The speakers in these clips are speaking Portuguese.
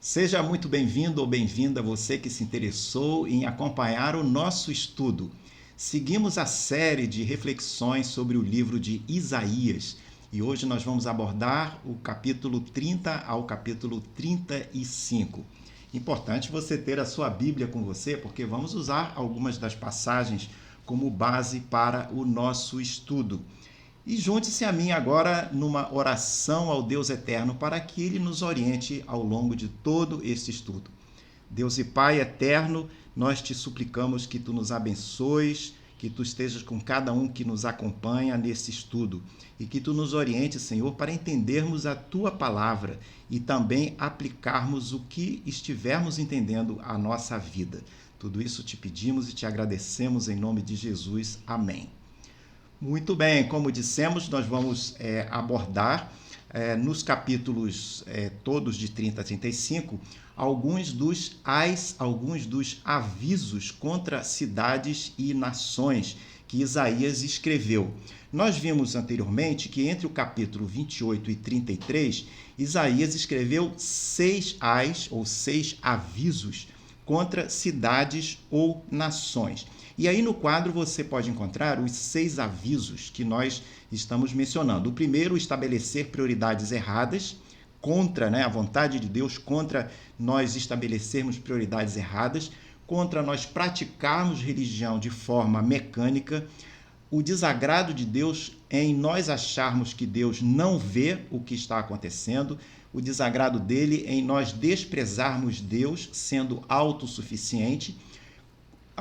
Seja muito bem-vindo ou bem-vinda você que se interessou em acompanhar o nosso estudo. Seguimos a série de reflexões sobre o livro de Isaías e hoje nós vamos abordar o capítulo 30 ao capítulo 35. Importante você ter a sua Bíblia com você, porque vamos usar algumas das passagens como base para o nosso estudo. E junte-se a mim agora numa oração ao Deus eterno para que Ele nos oriente ao longo de todo este estudo. Deus e Pai eterno, nós te suplicamos que Tu nos abençoes, que Tu estejas com cada um que nos acompanha nesse estudo e que Tu nos oriente, Senhor, para entendermos a Tua palavra e também aplicarmos o que estivermos entendendo à nossa vida. Tudo isso te pedimos e te agradecemos em nome de Jesus. Amém. Muito bem, como dissemos, nós vamos abordar nos capítulos todos de 30 a 35 alguns dos avisos contra cidades e nações que Isaías escreveu. Nós vimos anteriormente que entre o capítulo 28 e 33, Isaías escreveu 6 ais ou 6 avisos contra cidades ou nações. E aí no quadro você pode encontrar os 6 avisos que nós estamos mencionando. O primeiro, estabelecer prioridades erradas, contra a vontade de Deus, contra nós estabelecermos prioridades erradas, contra nós praticarmos religião de forma mecânica, o desagrado de Deus em nós acharmos que Deus não vê o que está acontecendo, o desagrado dele em nós desprezarmos Deus sendo autossuficiente,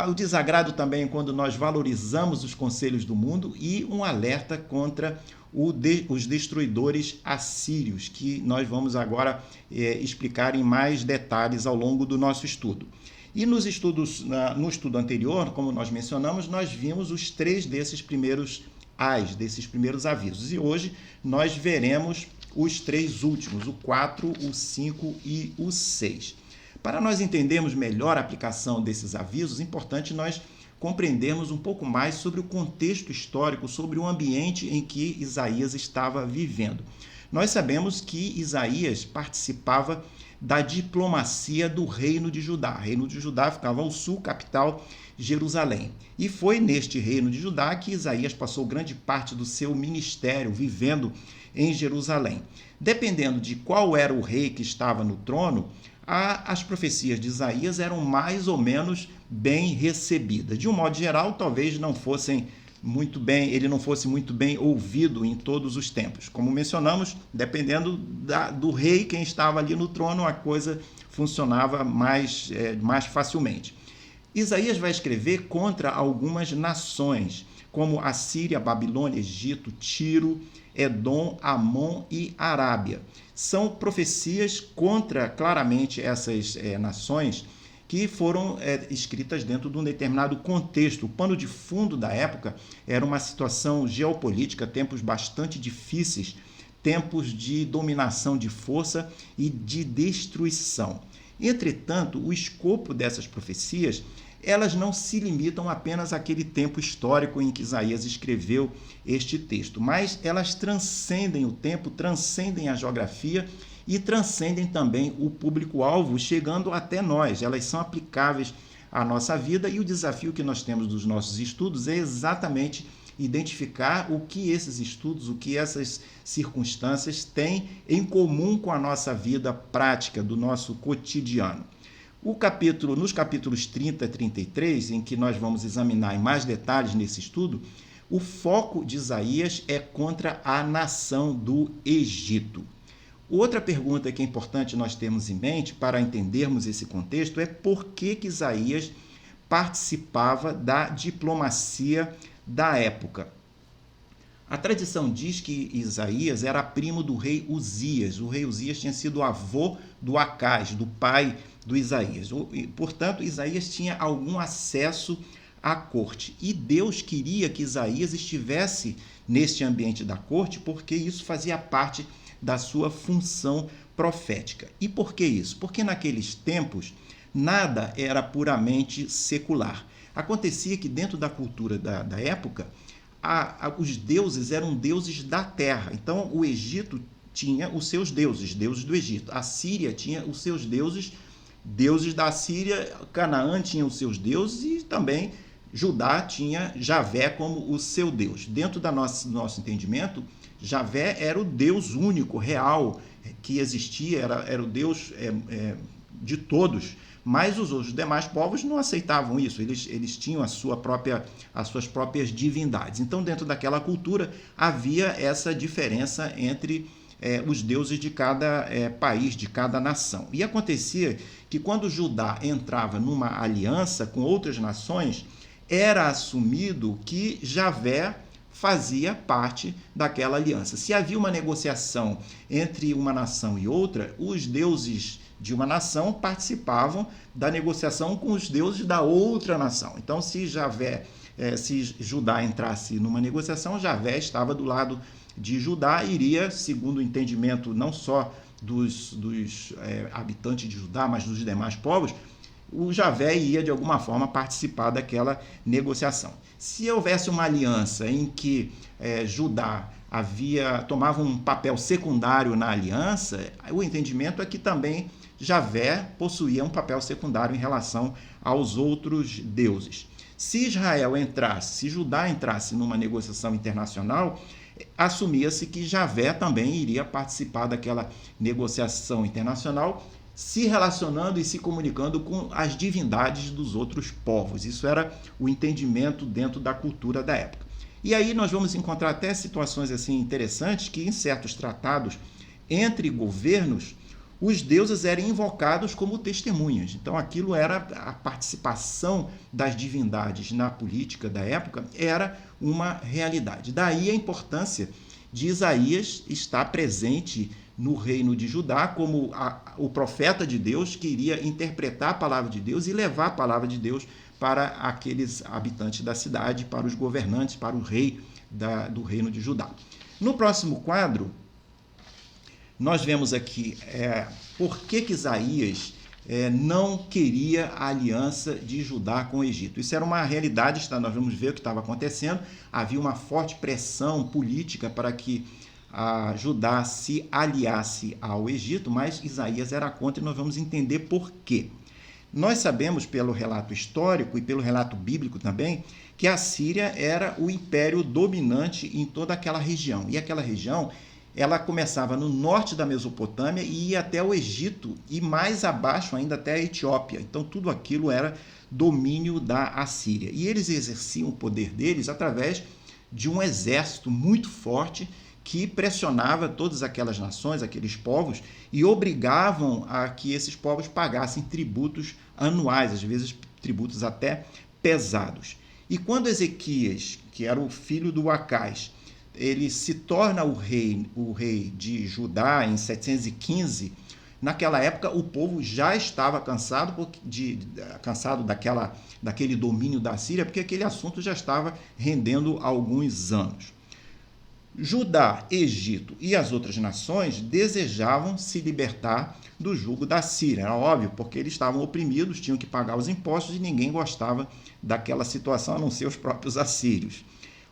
o desagrado também quando nós valorizamos os conselhos do mundo e um alerta contra os destruidores assírios, que nós vamos agora explicar em mais detalhes ao longo do nosso estudo. E no estudo anterior, como nós mencionamos, nós vimos os 3 desses primeiros avisos. E hoje nós veremos os 3 últimos, o 4, o 5 e o 6. Para nós entendermos melhor a aplicação desses avisos, é importante nós compreendermos um pouco mais sobre o contexto histórico, sobre o ambiente em que Isaías estava vivendo. Nós sabemos que Isaías participava da diplomacia do Reino de Judá. O Reino de Judá ficava ao sul, capital Jerusalém. E foi neste Reino de Judá que Isaías passou grande parte do seu ministério vivendo em Jerusalém. Dependendo de qual era o rei que estava no trono, as profecias de Isaías eram mais ou menos bem recebidas. De um modo geral, talvez ele não fosse muito bem ouvido em todos os tempos. Como mencionamos, dependendo do rei, quem estava ali no trono, a coisa funcionava mais facilmente. Isaías vai escrever contra algumas nações, como a Síria, Babilônia, Egito, Tiro, Edom, Amon e Arábia. São profecias contra, claramente, essas nações que foram escritas dentro de um determinado contexto. O pano de fundo da época era uma situação geopolítica, tempos bastante difíceis, tempos de dominação de força e de destruição. Entretanto, o escopo dessas profecias, elas não se limitam apenas àquele tempo histórico em que Isaías escreveu este texto, mas elas transcendem o tempo, transcendem a geografia e transcendem também o público-alvo, chegando até nós. Elas são aplicáveis à nossa vida e o desafio que nós temos dos nossos estudos é exatamente identificar o que esses estudos, o que essas circunstâncias têm em comum com a nossa vida prática, do nosso cotidiano. Nos capítulos 30 e 33, em que nós vamos examinar em mais detalhes nesse estudo, o foco de Isaías é contra a nação do Egito. Outra pergunta que é importante nós termos em mente para entendermos esse contexto é por que Isaías participava da diplomacia da época. A tradição diz que Isaías era primo do rei Uzias. O rei Uzias tinha sido avô do Acaz, do pai do Isaías. Portanto, Isaías tinha algum acesso à corte. E Deus queria que Isaías estivesse neste ambiente da corte, porque isso fazia parte da sua função profética. E por que isso? Porque naqueles tempos nada era puramente secular. Acontecia que dentro da cultura da época, os deuses eram deuses da terra. Então, o Egito tinha os seus deuses, deuses do Egito. A Síria tinha os seus deuses, deuses da Síria. Canaã tinha os seus deuses e também Judá tinha Javé como o seu Deus. Dentro do nosso entendimento, Javé era o Deus único, real, que existia, era o Deus de todos. Mas os demais povos não aceitavam isso, eles tinham as suas próprias divindades. Então, dentro daquela cultura, havia essa diferença entre os deuses de cada país, de cada nação. E acontecia que quando Judá entrava numa aliança com outras nações, era assumido que Javé fazia parte daquela aliança. Se havia uma negociação entre uma nação e outra, os deuses de uma nação participavam da negociação com os deuses da outra nação. Então, se Judá entrasse numa negociação, Javé estava do lado de Judá, iria, segundo o entendimento não só dos habitantes de Judá, mas dos demais povos, o Javé ia, de alguma forma, participar daquela negociação. Se houvesse uma aliança em que Judá tomava um papel secundário na aliança, o entendimento é que também Javé possuía um papel secundário em relação aos outros deuses. Se Judá entrasse numa negociação internacional, assumia-se que Javé também iria participar daquela negociação internacional, se relacionando e se comunicando com as divindades dos outros povos. Isso era o entendimento dentro da cultura da época. E aí nós vamos encontrar até situações assim interessantes que em certos tratados entre governos, os deuses eram invocados como testemunhas. Então aquilo era a participação das divindades na política da época, era uma realidade. Daí a importância de Isaías estar presente no reino de Judá como o profeta de Deus que iria interpretar a palavra de Deus e levar a palavra de Deus para aqueles habitantes da cidade, para os governantes, para o rei do reino de Judá. No próximo quadro, nós vemos aqui por que Isaías não queria a aliança de Judá com o Egito. Isso era uma realidade, nós vamos ver o que estava acontecendo. Havia uma forte pressão política para que Judá se aliasse ao Egito, mas Isaías era contra e nós vamos entender por quê. Nós sabemos pelo relato histórico e pelo relato bíblico também que a Síria era o império dominante em toda aquela região. E aquela região ela começava no norte da Mesopotâmia e ia até o Egito e mais abaixo ainda até a Etiópia. Então tudo aquilo era domínio da Assíria. E eles exerciam o poder deles através de um exército muito forte que pressionava todas aquelas nações, aqueles povos, e obrigavam a que esses povos pagassem tributos anuais, às vezes tributos até pesados. E quando Ezequias, que era o filho do Acás, ele se torna o rei de Judá em 715, naquela época o povo já estava cansado daquele domínio da Síria, porque aquele assunto já estava rendendo alguns anos. Judá, Egito e as outras nações desejavam se libertar do jugo da Síria. Era óbvio, porque eles estavam oprimidos, tinham que pagar os impostos e ninguém gostava daquela situação, a não ser os próprios assírios.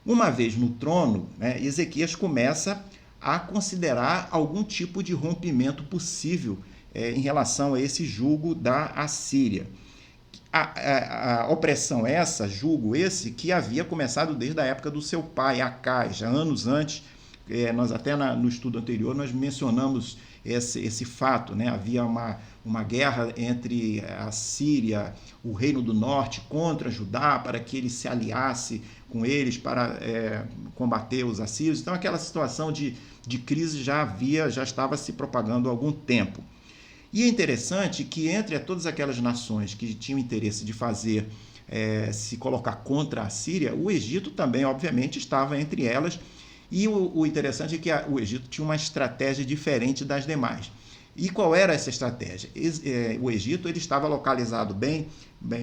Uma vez no trono, Ezequias começa a considerar algum tipo de rompimento possível em relação a esse jugo da Assíria. A opressão jugo esse, que havia começado desde a época do seu pai, Acás, já anos antes. Nós até no estudo anterior nós mencionamos esse fato, Havia uma guerra entre a Síria, o reino do norte, contra Judá, para que ele se aliasse com eles para combater os assírios. Então aquela situação de crise já estava se propagando há algum tempo. E é interessante que entre todas aquelas nações que tinham interesse de se colocar contra a Síria, o Egito também, obviamente, estava entre elas. E o interessante é que o Egito tinha uma estratégia diferente das demais. E qual era essa estratégia? O Egito ele estava localizado bem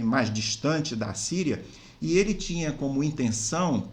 mais distante da Síria e ele tinha como intenção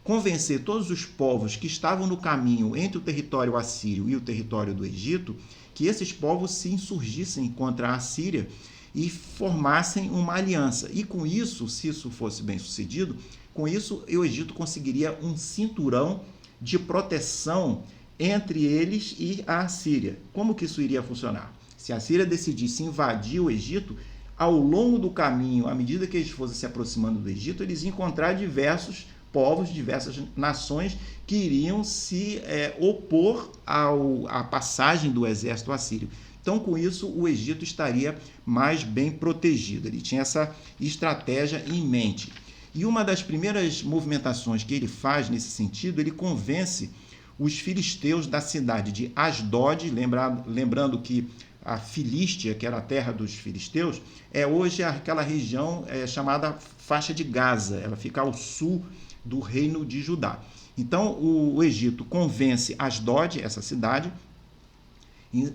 convencer todos os povos que estavam no caminho entre o território assírio e o território do Egito que esses povos se insurgissem contra a Síria e formassem uma aliança. E com isso, se isso fosse bem sucedido, com isso o Egito conseguiria um cinturão de proteção entre eles e a Assíria. Como que isso iria funcionar? Se a Síria decidisse invadir o Egito, ao longo do caminho, à medida que eles fossem se aproximando do Egito, eles iam encontrar diversos povos, diversas nações que iriam se opor à passagem do exército assírio. Então, com isso, o Egito estaria mais bem protegido. Ele tinha essa estratégia em mente. E uma das primeiras movimentações que ele faz nesse sentido, ele convence os filisteus da cidade de Asdod, lembrando que a Filístia, que era a terra dos filisteus, é hoje aquela região chamada faixa de Gaza, ela fica ao sul do reino de Judá. Então, o Egito convence Asdod, essa cidade,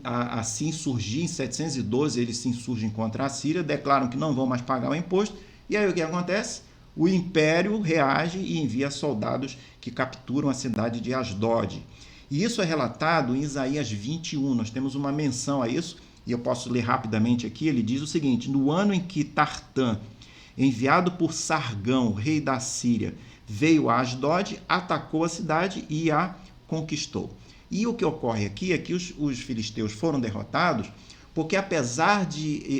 a se insurgir. Em 712, eles se insurgem contra a Síria, declaram que não vão mais pagar o imposto, e aí o que acontece? O império reage e envia soldados que capturam a cidade de Asdod. E isso é relatado em Isaías 21, nós temos uma menção a isso, e eu posso ler rapidamente aqui. Ele diz o seguinte: no ano em que Tartã, enviado por Sargão, rei da Síria, veio a Asdod, atacou a cidade e a conquistou. E o que ocorre aqui é que os filisteus foram derrotados porque, apesar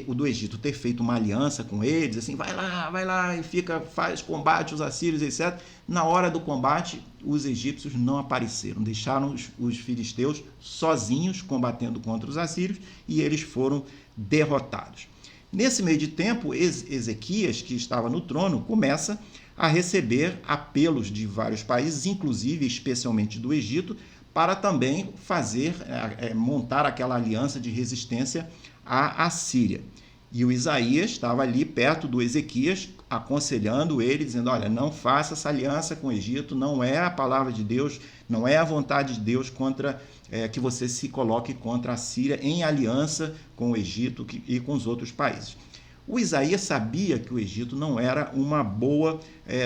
do Egito ter feito uma aliança com eles, assim, vai lá e faz combate os assírios, etc., na hora do combate, os egípcios não apareceram, deixaram os filisteus sozinhos combatendo contra os assírios e eles foram derrotados. Nesse meio de tempo, Ezequias, que estava no trono, começa a receber apelos de vários países, inclusive, especialmente do Egito, para também montar aquela aliança de resistência à Assíria. E o Isaías estava ali perto do Ezequias, aconselhando ele, dizendo: olha, não faça essa aliança com o Egito, não é a palavra de Deus, não é a vontade de Deus que você se coloque contra a Síria em aliança com o Egito e com os outros países. O Isaías sabia que o Egito não era uma boa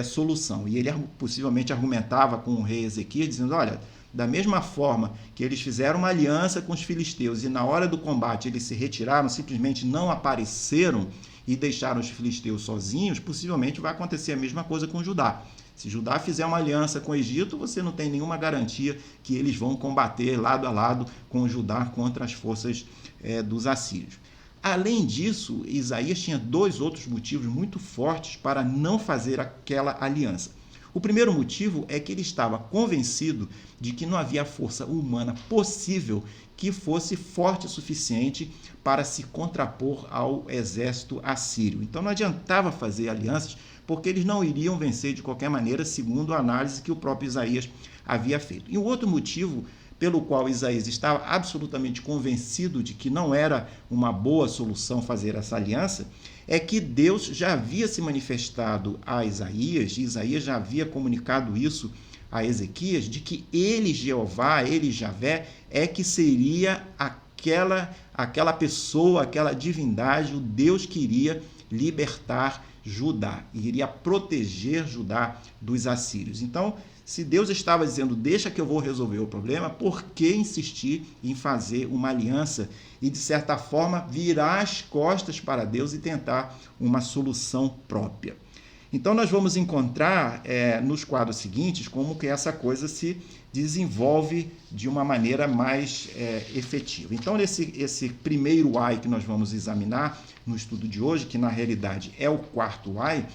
solução, e ele possivelmente argumentava com o rei Ezequias, dizendo: olha, da mesma forma que eles fizeram uma aliança com os filisteus e na hora do combate eles se retiraram, simplesmente não apareceram e deixaram os filisteus sozinhos, possivelmente vai acontecer a mesma coisa com Judá. Se Judá fizer uma aliança com o Egito, você não tem nenhuma garantia que eles vão combater lado a lado com Judá contra as forças dos assírios. Além disso, Isaías tinha dois outros motivos muito fortes para não fazer aquela aliança. O primeiro motivo é que ele estava convencido de que não havia força humana possível que fosse forte o suficiente para se contrapor ao exército assírio. Então não adiantava fazer alianças, porque eles não iriam vencer de qualquer maneira, segundo a análise que o próprio Isaías havia feito. E o outro motivo pelo qual Isaías estava absolutamente convencido de que não era uma boa solução fazer essa aliança, é que Deus já havia se manifestado a Isaías, e Isaías já havia comunicado isso a Ezequias, de que ele, Jeová, ele, Javé, é que seria aquela pessoa, aquela divindade, o Deus que iria libertar Judá, e iria proteger Judá dos assírios. Então, se Deus estava dizendo: deixa que eu vou resolver o problema, por que insistir em fazer uma aliança e, de certa forma, virar as costas para Deus e tentar uma solução própria? Então, nós vamos encontrar nos quadros seguintes como que essa coisa se desenvolve de uma maneira mais efetiva. Então, esse primeiro ai que nós vamos examinar no estudo de hoje, que na realidade é o quarto ai,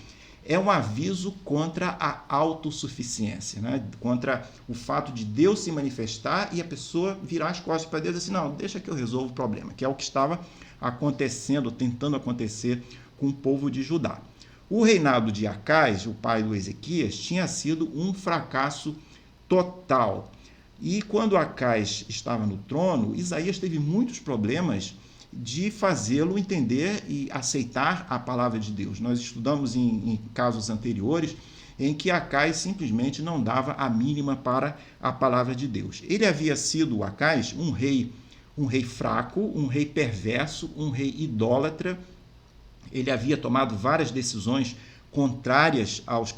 é um aviso contra a autossuficiência, né? Contra o fato de Deus se manifestar e a pessoa virar as costas para Deus e assim: não, deixa que eu resolvo o problema, que é o que estava acontecendo, tentando acontecer com o povo de Judá. O reinado de Acais, o pai do Ezequias, tinha sido um fracasso total. E quando Acais estava no trono, Isaías teve muitos problemas de fazê-lo entender e aceitar a palavra de Deus. Nós estudamos em casos anteriores em que Acais simplesmente não dava a mínima para a palavra de Deus. Ele havia sido, Acais, um rei fraco, um rei perverso, um rei idólatra. Ele havia tomado várias decisões contrários aos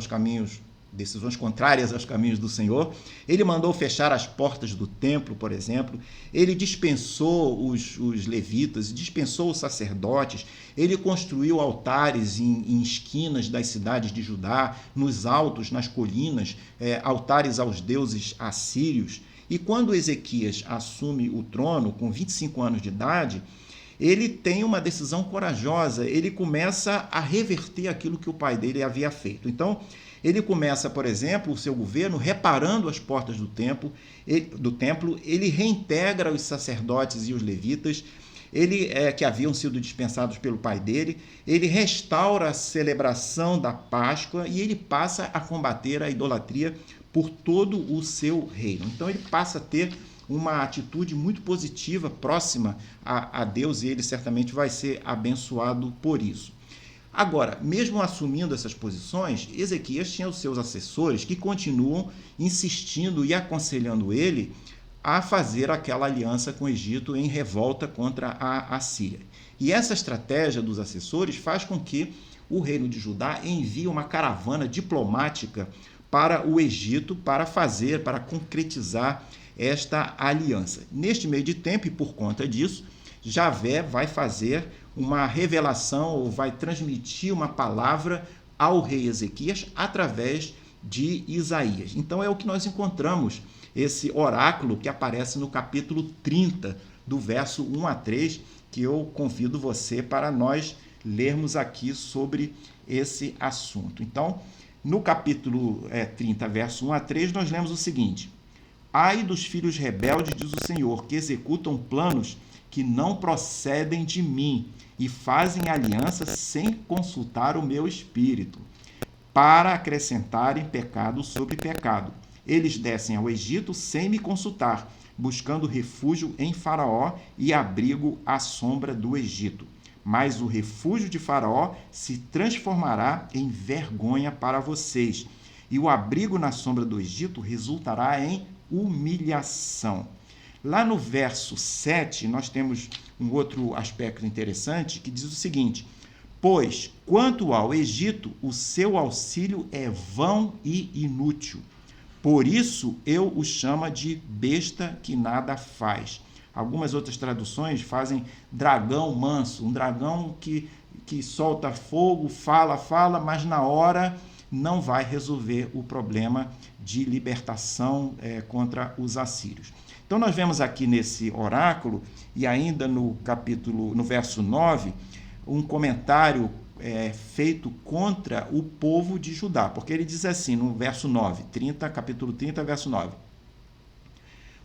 caminhos decisões contrárias aos caminhos do Senhor. Ele mandou fechar as portas do templo, por exemplo. Ele dispensou os levitas, dispensou os sacerdotes. Ele construiu altares em esquinas das cidades de Judá, nos altos, nas colinas, altares aos deuses assírios. E quando Ezequias assume o trono, com 25 anos de idade, ele tem uma decisão corajosa. Ele começa a reverter aquilo que o pai dele havia feito. Então, ele começa, por exemplo, o seu governo reparando as portas do templo, ele reintegra os sacerdotes e os levitas, que haviam sido dispensados pelo pai dele, ele restaura a celebração da Páscoa e ele passa a combater a idolatria por todo o seu reino. Então ele passa a ter uma atitude muito positiva, próxima a Deus, e ele certamente vai ser abençoado por isso. Agora, mesmo assumindo essas posições, Ezequias tinha os seus assessores que continuam insistindo e aconselhando ele a fazer aquela aliança com o Egito em revolta contra a Assíria. E essa estratégia dos assessores faz com que o reino de Judá envie uma caravana diplomática para o Egito para concretizar esta aliança. Neste meio de tempo, e por conta disso, Javé vai fazer uma revelação ou vai transmitir uma palavra ao rei Ezequias através de Isaías. Então é o que nós encontramos, esse oráculo que aparece no capítulo 30, do verso 1 a 3, que eu convido você para nós lermos aqui sobre esse assunto. Então, no capítulo 30, verso 1 a 3, nós lemos o seguinte: Ai dos filhos rebeldes, diz o Senhor, que executam planos que não procedem de mim e fazem aliança sem consultar o meu espírito, para acrescentarem pecado sobre pecado. Eles descem ao Egito sem me consultar, buscando refúgio em Faraó e abrigo à sombra do Egito. Mas o refúgio de Faraó se transformará em vergonha para vocês, e o abrigo na sombra do Egito resultará em humilhação. Lá no verso 7, nós temos um outro aspecto interessante que diz o seguinte: Pois, quanto ao Egito, o seu auxílio é vão e inútil. Por isso eu o chamo de besta que nada faz. Algumas outras traduções fazem dragão manso, um dragão que solta fogo, fala, mas na hora não vai resolver o problema de libertação contra os assírios. Então nós vemos aqui nesse oráculo, e ainda no verso 9, um comentário feito contra o povo de Judá, porque ele diz assim no verso 9, capítulo 30, verso 9: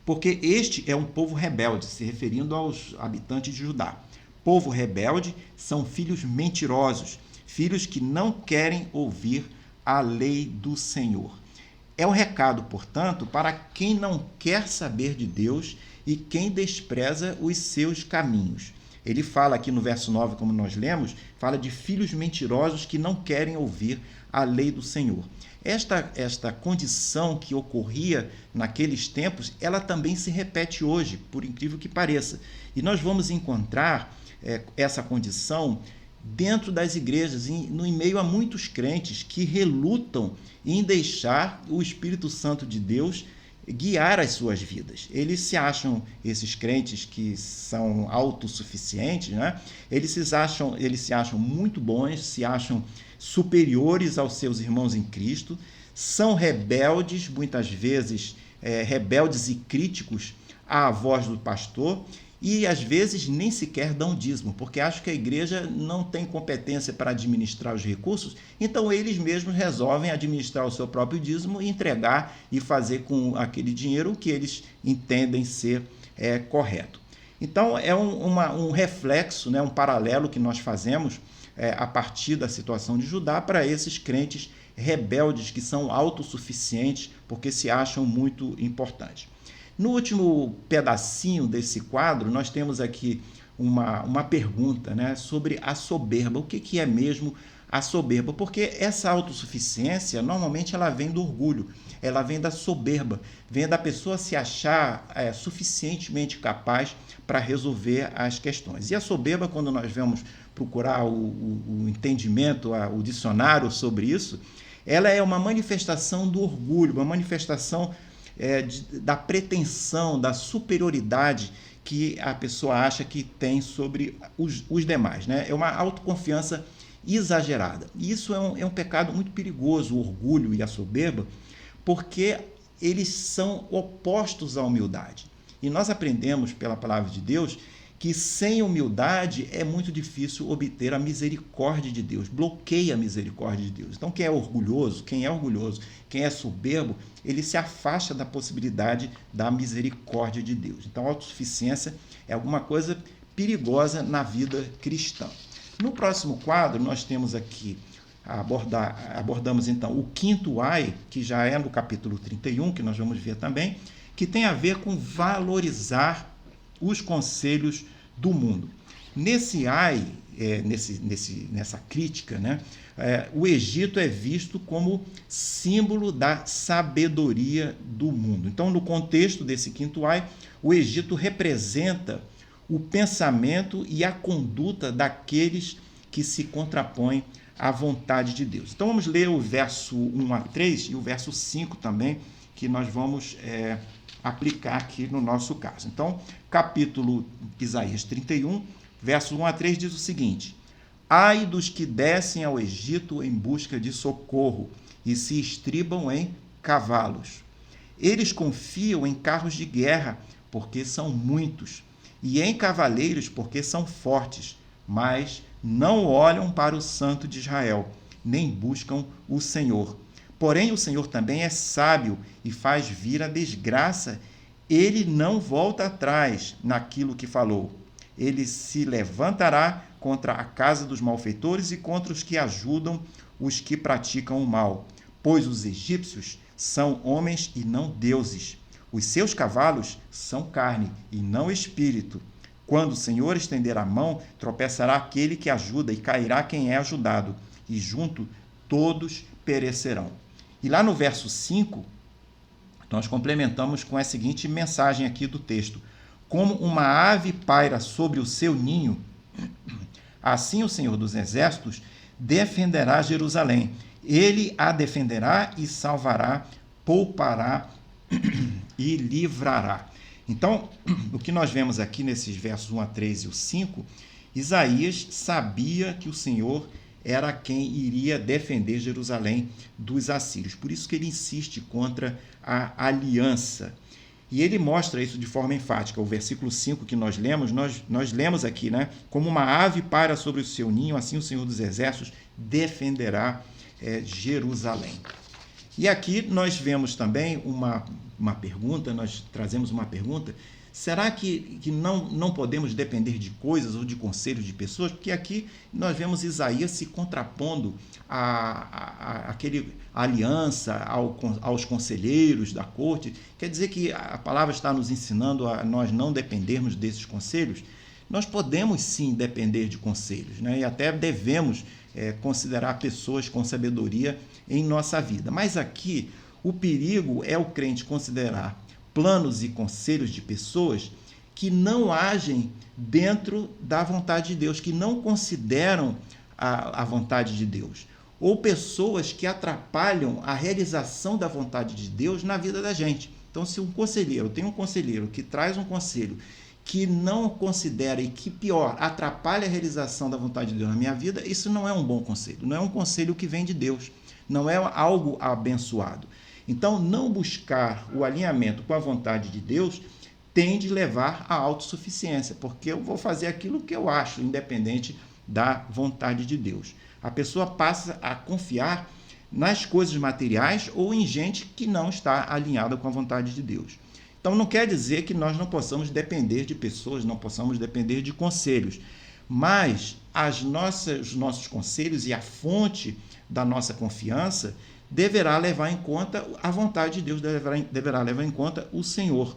Porque este é um povo rebelde, se referindo aos habitantes de Judá. Povo rebelde são filhos mentirosos, filhos que não querem ouvir a lei do Senhor. É um recado, portanto, para quem não quer saber de Deus e quem despreza os seus caminhos. Ele fala aqui no verso 9, como nós lemos, fala de filhos mentirosos que não querem ouvir a lei do Senhor. Esta condição que ocorria naqueles tempos, ela também se repete hoje, por incrível que pareça. E nós vamos encontrar essa condição dentro das igrejas, em meio a muitos crentes que relutam em deixar o Espírito Santo de Deus guiar as suas vidas. Eles se acham, esses crentes que são autossuficientes, né? Eles se acham muito bons, se acham superiores aos seus irmãos em Cristo, são rebeldes, muitas vezes rebeldes e críticos à voz do pastor, e às vezes nem sequer dão dízimo, porque acham que a igreja não tem competência para administrar os recursos, então eles mesmos resolvem administrar o seu próprio dízimo e entregar e fazer com aquele dinheiro o que eles entendem ser correto. Então é um reflexo, né, um paralelo que nós fazemos a partir da situação de Judá para esses crentes rebeldes que são autossuficientes porque se acham muito importantes. No último pedacinho desse quadro, nós temos aqui uma pergunta, né, sobre a soberba. O que é mesmo a soberba? Porque essa autossuficiência, normalmente, ela vem do orgulho, ela vem da soberba, vem da pessoa se achar suficientemente capaz para resolver as questões. E a soberba, quando nós vamos procurar o entendimento, o dicionário sobre isso, ela é uma manifestação do orgulho, uma manifestação da pretensão, da superioridade que a pessoa acha que tem sobre os demais, né? É uma autoconfiança exagerada. E isso é um pecado muito perigoso, o orgulho e a soberba, porque eles são opostos à humildade. E nós aprendemos pela palavra de Deus que sem humildade é muito difícil obter a misericórdia de Deus, bloqueia a misericórdia de Deus. Então quem é orgulhoso, quem é soberbo, ele se afasta da possibilidade da misericórdia de Deus. Então a autossuficiência é alguma coisa perigosa na vida cristã. No próximo quadro, nós temos aqui, abordamos então o quinto ai, que já é no capítulo 31, que nós vamos ver também, que tem a ver com valorizar os conselhos do mundo. Nesse ai, nessa crítica, né, o Egito é visto como símbolo da sabedoria do mundo. Então, no contexto desse quinto ai, o Egito representa o pensamento e a conduta daqueles que se contrapõem à vontade de Deus. Então, vamos ler o verso 1 a 3 e o verso 5 também, que nós vamos aplicar aqui no nosso caso. Então, capítulo Isaías 31, verso 1 a 3 diz o seguinte: ai dos que descem ao Egito em busca de socorro e se estribam em cavalos. Eles confiam em carros de guerra, porque são muitos, e em cavaleiros, porque são fortes, mas não olham para o Santo de Israel, nem buscam o Senhor. Porém, o Senhor também é sábio e faz vir a desgraça. Ele não volta atrás naquilo que falou. Ele se levantará contra a casa dos malfeitores e contra os que ajudam os que praticam o mal. Pois os egípcios são homens e não deuses. Os seus cavalos são carne e não espírito. Quando o Senhor estender a mão, tropeçará aquele que ajuda e cairá quem é ajudado. E junto todos perecerão. E lá no verso 5, nós complementamos com a seguinte mensagem aqui do texto: como uma ave paira sobre o seu ninho, assim o Senhor dos Exércitos defenderá Jerusalém. Ele a defenderá e salvará, poupará e livrará. Então, o que nós vemos aqui nesses versos 1 a 3 e o 5, Isaías sabia que o Senhor era quem iria defender Jerusalém dos assírios. Por isso que ele insiste contra a aliança. E ele mostra isso de forma enfática. O versículo 5 que nós lemos, nós lemos aqui, né? Como uma ave paira sobre o seu ninho, assim o Senhor dos Exércitos defenderá Jerusalém. E aqui nós vemos também uma pergunta, nós trazemos uma pergunta: será que não podemos depender de coisas ou de conselhos de pessoas? Porque aqui nós vemos Isaías se contrapondo àquele aliança, aos conselheiros da corte. Quer dizer que a palavra está nos ensinando a nós não dependermos desses conselhos? Nós podemos sim depender de conselhos, né? E até devemos considerar pessoas com sabedoria em nossa vida. Mas aqui o perigo é o crente considerar planos e conselhos de pessoas que não agem dentro da vontade de Deus, que não consideram a vontade de Deus, ou pessoas que atrapalham a realização da vontade de Deus na vida da gente. Então, se eu tenho um conselheiro que traz um conselho que não considera e que, pior, atrapalha a realização da vontade de Deus na minha vida, isso não é um bom conselho, não é um conselho que vem de Deus, não é algo abençoado. Então, não buscar o alinhamento com a vontade de Deus tende a levar à autossuficiência, porque eu vou fazer aquilo que eu acho, independente da vontade de Deus. A pessoa passa a confiar nas coisas materiais ou em gente que não está alinhada com a vontade de Deus. Então, não quer dizer que nós não possamos depender de pessoas, não possamos depender de conselhos, mas os nossos conselhos e a fonte da nossa confiança deverá levar em conta a vontade de Deus, deverá levar em conta o Senhor.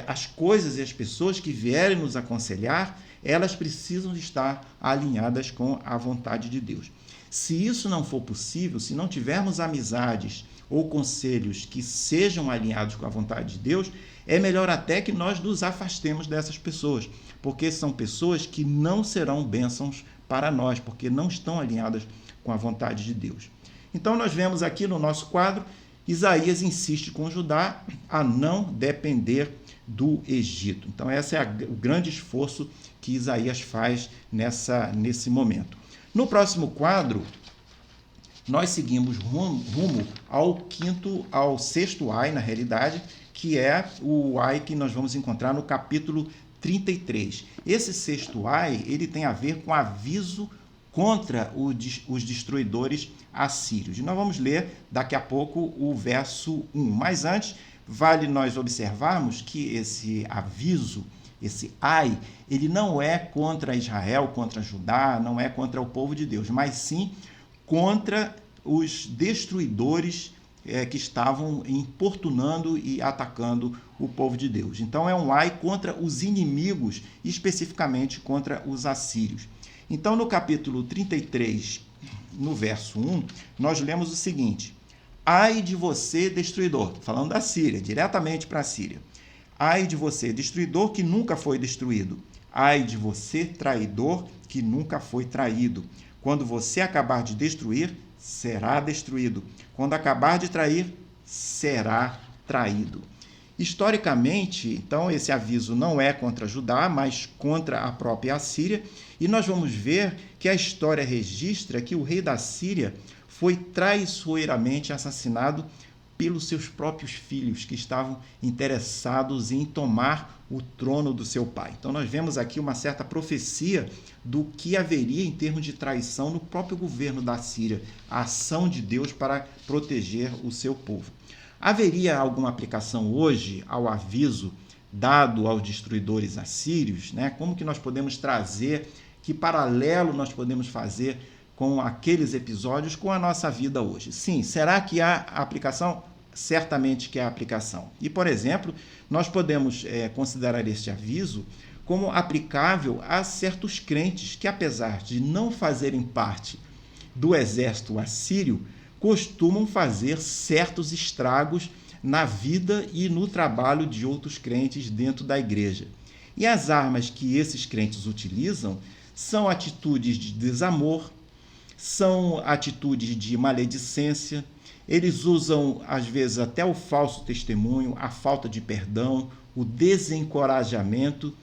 As coisas e as pessoas que vierem nos aconselhar, elas precisam estar alinhadas com a vontade de Deus. Se isso não for possível, se não tivermos amizades ou conselhos que sejam alinhados com a vontade de Deus, é melhor até que nós nos afastemos dessas pessoas, porque são pessoas que não serão bênçãos para nós, porque não estão alinhadas com a vontade de Deus. Então, nós vemos aqui no nosso quadro, Isaías insiste com Judá a não depender do Egito. Então, esse é o grande esforço que Isaías faz nesse momento. No próximo quadro, nós seguimos rumo ao sexto ai, na realidade, que é o ai que nós vamos encontrar no capítulo 33. Esse sexto ai, ele tem a ver com aviso contra os destruidores assírios. E nós vamos ler daqui a pouco o verso 1. Mas antes, vale nós observarmos que esse aviso, esse ai, ele não é contra Israel, contra Judá, não é contra o povo de Deus, mas sim contra os destruidores que estavam importunando e atacando o povo de Deus. Então é um ai contra os inimigos, especificamente contra os assírios. Então no capítulo 33, no verso 1, nós lemos o seguinte: ai de você, destruidor, falando da Síria, diretamente para a Síria. Ai de você, destruidor que nunca foi destruído. Ai de você, traidor que nunca foi traído. Quando você acabar de destruir, será destruído. Quando acabar de trair, será traído. Historicamente, então, esse aviso não é contra Judá, mas contra a própria Assíria. E nós vamos ver que a história registra que o rei da Síria foi traiçoeiramente assassinado pelos seus próprios filhos, que estavam interessados em tomar o trono do seu pai. Então nós vemos aqui uma certa profecia do que haveria em termos de traição no próprio governo da Síria, a ação de Deus para proteger o seu povo. Haveria alguma aplicação hoje ao aviso dado aos destruidores assírios, né? Como que nós podemos trazer, que paralelo nós podemos fazer com aqueles episódios com a nossa vida hoje? Sim, será que há aplicação? Certamente que há aplicação. E, por exemplo, nós podemos considerar este aviso como aplicável a certos crentes que, apesar de não fazerem parte do exército assírio, costumam fazer certos estragos na vida e no trabalho de outros crentes dentro da igreja. E as armas que esses crentes utilizam são atitudes de desamor, são atitudes de maledicência, eles usam, às vezes, até o falso testemunho, a falta de perdão, o desencorajamento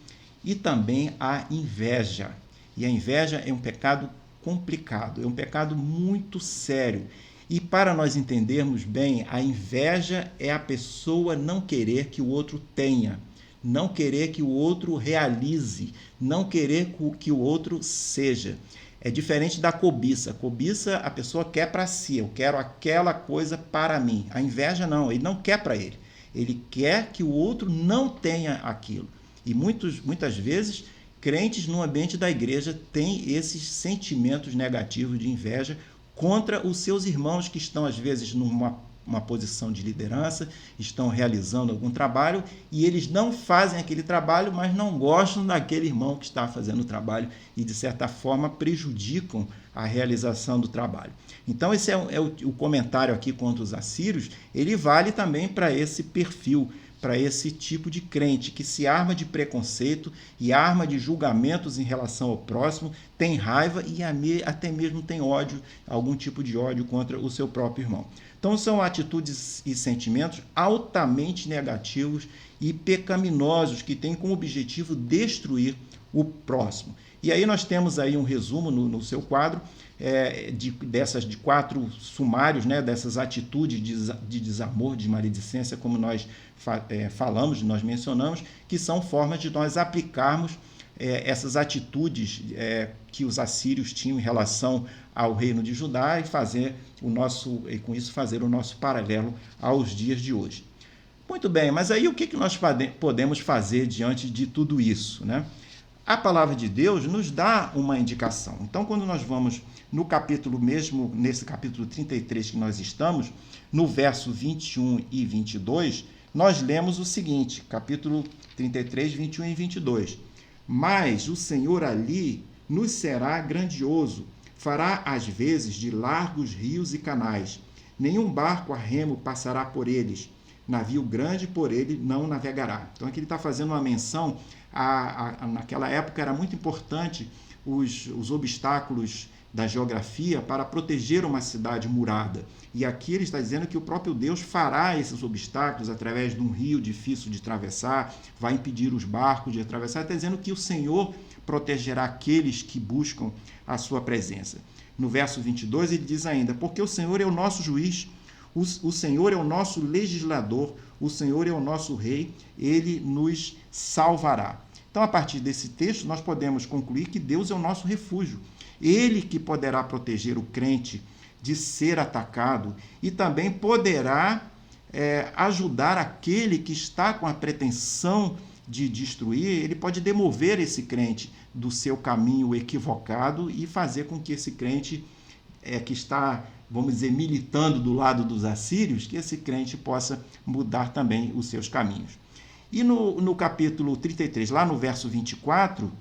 e também a inveja. E a inveja é um pecado complicado, é um pecado muito sério. E para nós entendermos bem, a inveja é a pessoa não querer que o outro tenha, não querer que o outro realize, não querer que o outro seja. É diferente da cobiça. Cobiça, a pessoa quer para si, eu quero aquela coisa para mim. A inveja não, ele não quer para ele. Ele quer que o outro não tenha aquilo. E muitas vezes, crentes no ambiente da igreja têm esses sentimentos negativos de inveja contra os seus irmãos que estão, às vezes, numa posição de liderança, estão realizando algum trabalho e eles não fazem aquele trabalho, mas não gostam daquele irmão que está fazendo o trabalho e, de certa forma, prejudicam a realização do trabalho. Então, esse é o comentário aqui contra os assírios, ele vale também para esse perfil, para esse tipo de crente que se arma de preconceito e arma de julgamentos em relação ao próximo, tem raiva e até mesmo tem ódio, algum tipo de ódio contra o seu próprio irmão. Então são atitudes e sentimentos altamente negativos e pecaminosos que têm como objetivo destruir o próximo. E aí nós temos aí um resumo no seu quadro de 4 sumários, né, dessas atitudes de desamor, de maledicência, como nós falamos, nós mencionamos, que são formas de nós aplicarmos essas atitudes que os assírios tinham em relação ao reino de Judá e com isso fazer o nosso paralelo aos dias de hoje. Muito bem, mas aí o que nós podemos fazer diante de tudo isso, né? A palavra de Deus nos dá uma indicação. Então, quando nós vamos no capítulo mesmo, nesse capítulo 33 que nós estamos, no verso 21 e 22, nós lemos o seguinte, capítulo 33, 21 e 22. Mas o Senhor ali nos será grandioso, fará às vezes de largos rios e canais. Nenhum barco a remo passará por eles. Navio grande por ele não navegará. Então aqui ele está fazendo uma menção, naquela época era muito importante os obstáculos da geografia para proteger uma cidade murada. E aqui ele está dizendo que o próprio Deus fará esses obstáculos através de um rio difícil de atravessar, vai impedir os barcos de atravessar, está dizendo que o Senhor protegerá aqueles que buscam a sua presença. No verso 22 ele diz ainda, porque o Senhor é o nosso juiz, o Senhor é o nosso legislador, o Senhor é o nosso rei, ele nos salvará. Então, a partir desse texto, nós podemos concluir que Deus é o nosso refúgio. Ele que poderá proteger o crente de ser atacado e também poderá ajudar aquele que está com a pretensão de destruir, ele pode demover esse crente do seu caminho equivocado e fazer com que esse crente que está, vamos dizer, militando do lado dos assírios, que esse crente possa mudar também os seus caminhos. E no capítulo 33, lá no verso 24,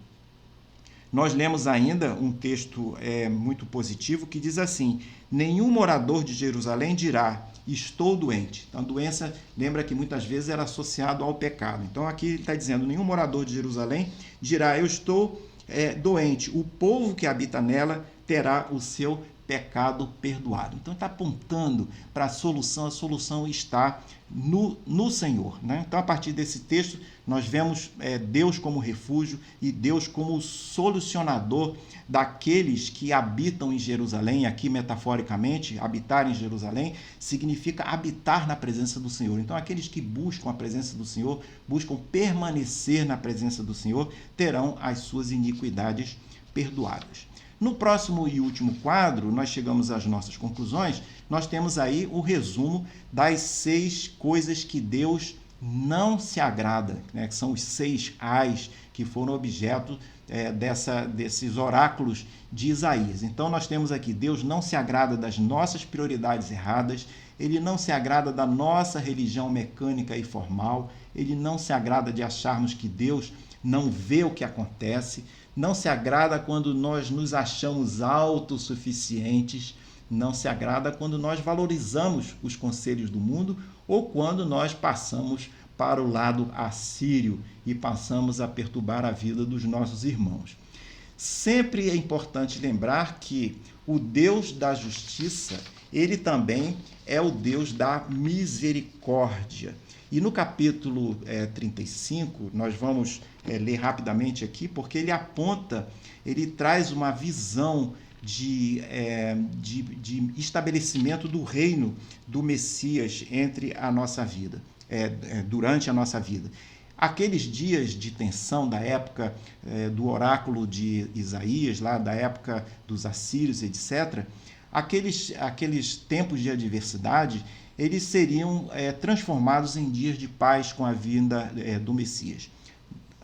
nós lemos ainda um texto muito positivo que diz assim, nenhum morador de Jerusalém dirá, estou doente. Então, a doença, lembra que muitas vezes era associado ao pecado. Então, aqui ele está dizendo, nenhum morador de Jerusalém dirá, eu estou doente. O povo que habita nela terá o seu pecado perdoado. Então, está apontando para a solução está no Senhor. Né? Então, a partir desse texto, nós vemos Deus como refúgio e Deus como solucionador daqueles que habitam em Jerusalém. Aqui, metaforicamente, habitar em Jerusalém significa habitar na presença do Senhor. Então, aqueles que buscam a presença do Senhor, buscam permanecer na presença do Senhor, terão as suas iniquidades perdoadas. No próximo e último quadro, nós chegamos às nossas conclusões, nós temos aí o resumo das 6 coisas que Deus não se agrada, né? Que são os 6 ais que foram objeto desses oráculos de Isaías. Então, nós temos aqui, Deus não se agrada das nossas prioridades erradas, ele não se agrada da nossa religião mecânica e formal, ele não se agrada de acharmos que Deus não vê o que acontece, não se agrada quando nós nos achamos autossuficientes, não se agrada quando nós valorizamos os conselhos do mundo ou quando nós passamos para o lado assírio e passamos a perturbar a vida dos nossos irmãos. Sempre é importante lembrar que o Deus da justiça, ele também é o Deus da misericórdia. E no capítulo 35, nós vamos ler rapidamente aqui, porque ele aponta, ele traz uma visão de estabelecimento do reino do Messias entre a nossa vida, durante a nossa vida. Aqueles dias de tensão da época do oráculo de Isaías, lá da época dos assírios, etc., aqueles tempos de adversidade, eles seriam transformados em dias de paz com a vinda do Messias.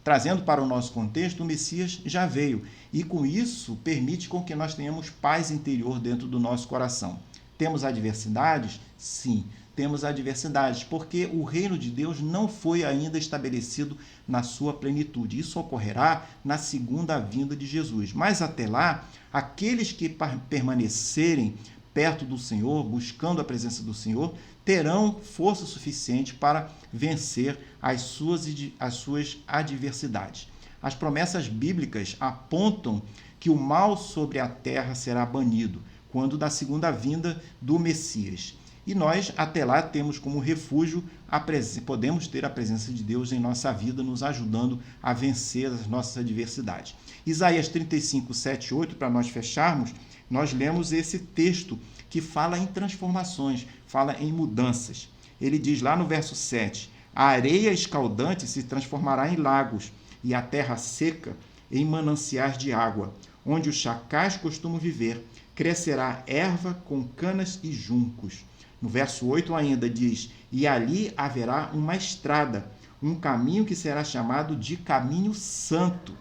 Trazendo para o nosso contexto, o Messias já veio e, com isso, permite com que nós tenhamos paz interior dentro do nosso coração. Temos adversidades? Sim, temos adversidades, porque o reino de Deus não foi ainda estabelecido na sua plenitude. Isso ocorrerá na segunda vinda de Jesus. Mas até lá, aqueles que permanecerem perto do Senhor, buscando a presença do Senhor, terão força suficiente para vencer as suas adversidades. As promessas bíblicas apontam que o mal sobre a terra será banido quando da segunda vinda do Messias. E nós, até lá, temos como refúgio, podemos ter a presença de Deus em nossa vida, nos ajudando a vencer as nossas adversidades. Isaías 35, 7 e 8, para nós fecharmos, nós lemos esse texto que fala em transformações, fala em mudanças. Ele diz lá no verso 7, a areia escaldante se transformará em lagos e a terra seca em mananciais de água, onde os chacais costumam viver, crescerá erva com canas e juncos. No verso 8 ainda diz, e ali haverá uma estrada, um caminho que será chamado de caminho santo.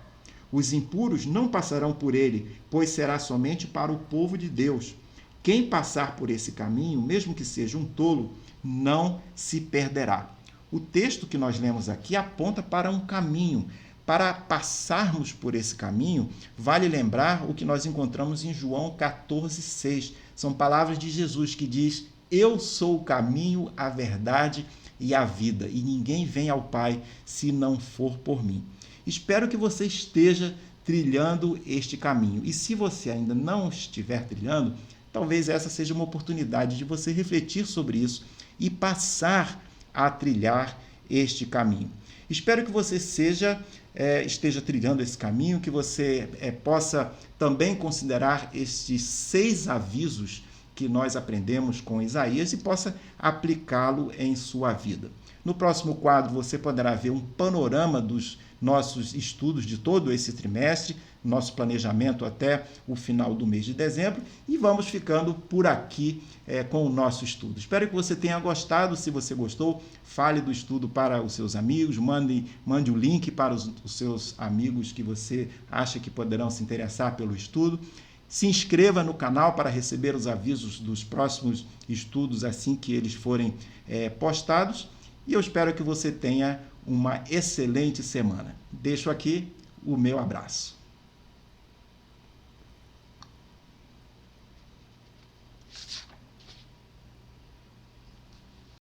Os impuros não passarão por ele, pois será somente para o povo de Deus. Quem passar por esse caminho, mesmo que seja um tolo, não se perderá. O texto que nós lemos aqui aponta para um caminho. Para passarmos por esse caminho, vale lembrar o que nós encontramos em João 14,6. São palavras de Jesus que diz, eu sou o caminho, a verdade e a vida, e ninguém vem ao Pai se não for por mim. Espero que você esteja trilhando este caminho. E se você ainda não estiver trilhando, talvez essa seja uma oportunidade de você refletir sobre isso e passar a trilhar este caminho. Espero que você esteja trilhando esse caminho, que você possa também considerar estes 6 avisos que nós aprendemos com Isaías e possa aplicá-lo em sua vida. No próximo quadro, você poderá ver um panorama dos nossos estudos de todo esse trimestre, nosso planejamento até o final do mês de dezembro, e vamos ficando por aqui com o nosso estudo. Espero que você tenha gostado. Se você gostou, fale do estudo para os seus amigos, mande o link para os seus amigos que você acha que poderão se interessar pelo estudo. Se inscreva no canal para receber os avisos dos próximos estudos assim que eles forem postados. E eu espero que você tenha uma excelente semana. Deixo aqui o meu abraço.